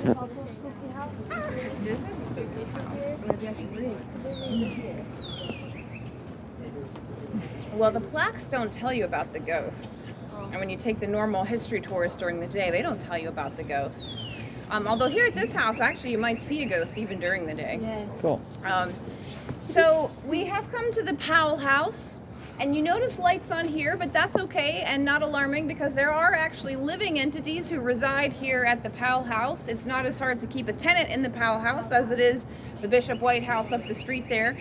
Also a spooky house. This is a spooky house. Maybe I should read. Well, the plaques don't tell you about the ghosts. And when you take the normal history tours during the day, they don't tell you about the ghosts. Although here at this house, actually, you might see a ghost even during the day. Yeah. Cool. So we have come to the Powell house. And you notice lights on here, but that's okay and not alarming because there are actually living entities who reside here at the Powell house. It's not as hard to keep a tenant in the Powell house as it is the Bishop White house up the street there.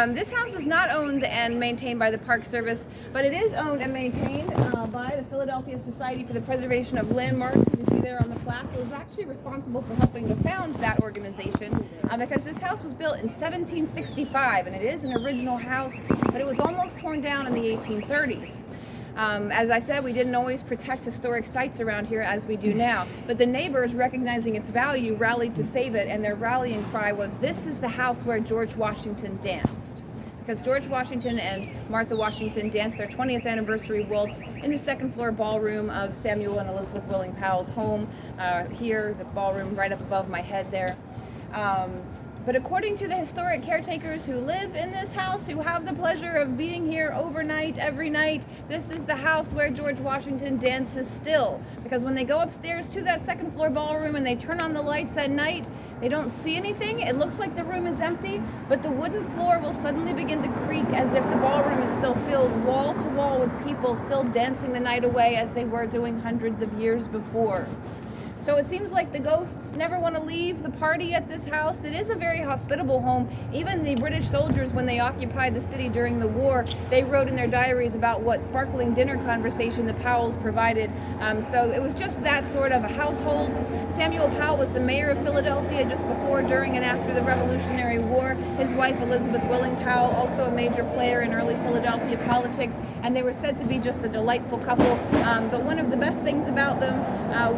This house is not owned and maintained by the Park Service, but it is owned and maintained by the Philadelphia Society for the Preservation of Landmarks, as you see there on the plaque. It was actually responsible for helping to found that organization because this house was built in 1765, and it is an original house, but it was almost torn down in the 1830s. As I said, we didn't always protect historic sites around here as we do now, but the neighbors, recognizing its value, rallied to save it, and their rallying cry was, "This is the house where George Washington danced." Because George Washington and Martha Washington danced their 20th anniversary waltz in the second floor ballroom of Samuel and Elizabeth Willing Powell's home. Here, the ballroom right up above my head there. But according to the historic caretakers who live in this house, who have the pleasure of being here overnight, every night, this is the house where George Washington dances still. Because when they go upstairs to that second floor ballroom and they turn on the lights at night, they don't see anything. It looks like the room is empty, but the wooden floor will suddenly begin to creak as if the ballroom is still filled wall to wall with people still dancing the night away as they were doing hundreds of years before. So it seems like the ghosts never want to leave the party at this house. It is a very hospitable home. Even the British soldiers, when they occupied the city during the war, they wrote in their diaries about what sparkling dinner conversation the Powells provided. So it was just that sort of a household. Samuel Powell was the mayor of Philadelphia just before, during, and after the Revolutionary War. His wife, Elizabeth Willing Powell, also a major player in early Philadelphia politics, and they were said to be just a delightful couple. But one of the best things about them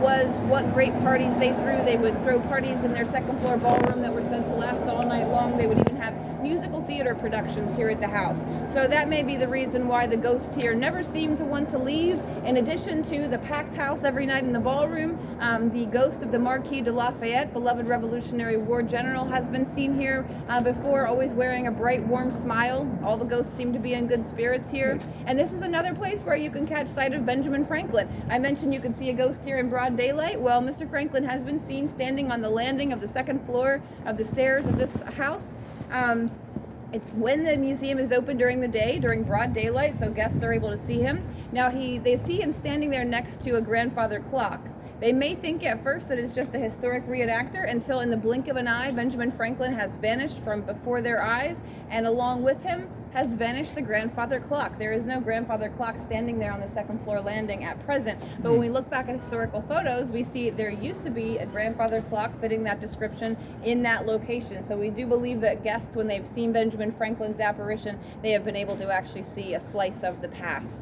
was what great parties they threw. They would throw parties in their second floor ballroom that were said to last all night long. They would even have musical theater productions here at the house. So that may be the reason why the ghosts here never seem to want to leave. In addition to the packed house every night in the ballroom, the ghost of the Marquis de Lafayette, beloved Revolutionary War general, has been seen here before, always wearing a bright, warm smile. All the ghosts seem to be in good spirits here. And this is another place where you can catch sight of Benjamin Franklin. I mentioned you could see a ghost here in broad daylight. Well, Mr. Franklin has been seen standing on the landing of the second floor of the stairs of this house. It's when the museum is open during the day, during broad daylight, so guests are able to see him. Now they see him standing there next to a grandfather clock. They may think at first that it's just a historic reenactor until in the blink of an eye, Benjamin Franklin has vanished from before their eyes, and along with him has vanished the grandfather clock. There is no grandfather clock standing there on the second floor landing at present, but when we look back at historical photos, we see there used to be a grandfather clock fitting that description in that location. So we do believe that guests, when they've seen Benjamin Franklin's apparition, they have been able to actually see a slice of the past.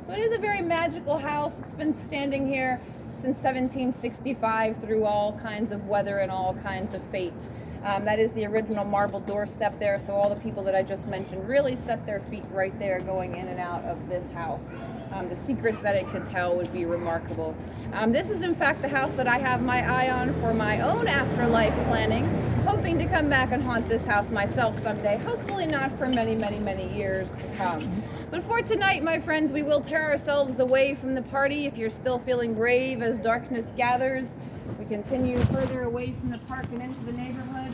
So it is a very magical house. It's been standing here since 1765 through all kinds of weather and all kinds of fate. That is the original marble doorstep there, so all the people that I just mentioned really set their feet right there going in and out of this house. The secrets that it could tell would be remarkable. This is in fact the house that I have my eye on for my own afterlife planning, hoping to come back and haunt this house myself someday, hopefully not for many, many, many years to come. But for tonight, my friends, we will tear ourselves away from the party. If you're still feeling brave as darkness gathers, we continue further away from the park and into the neighborhood.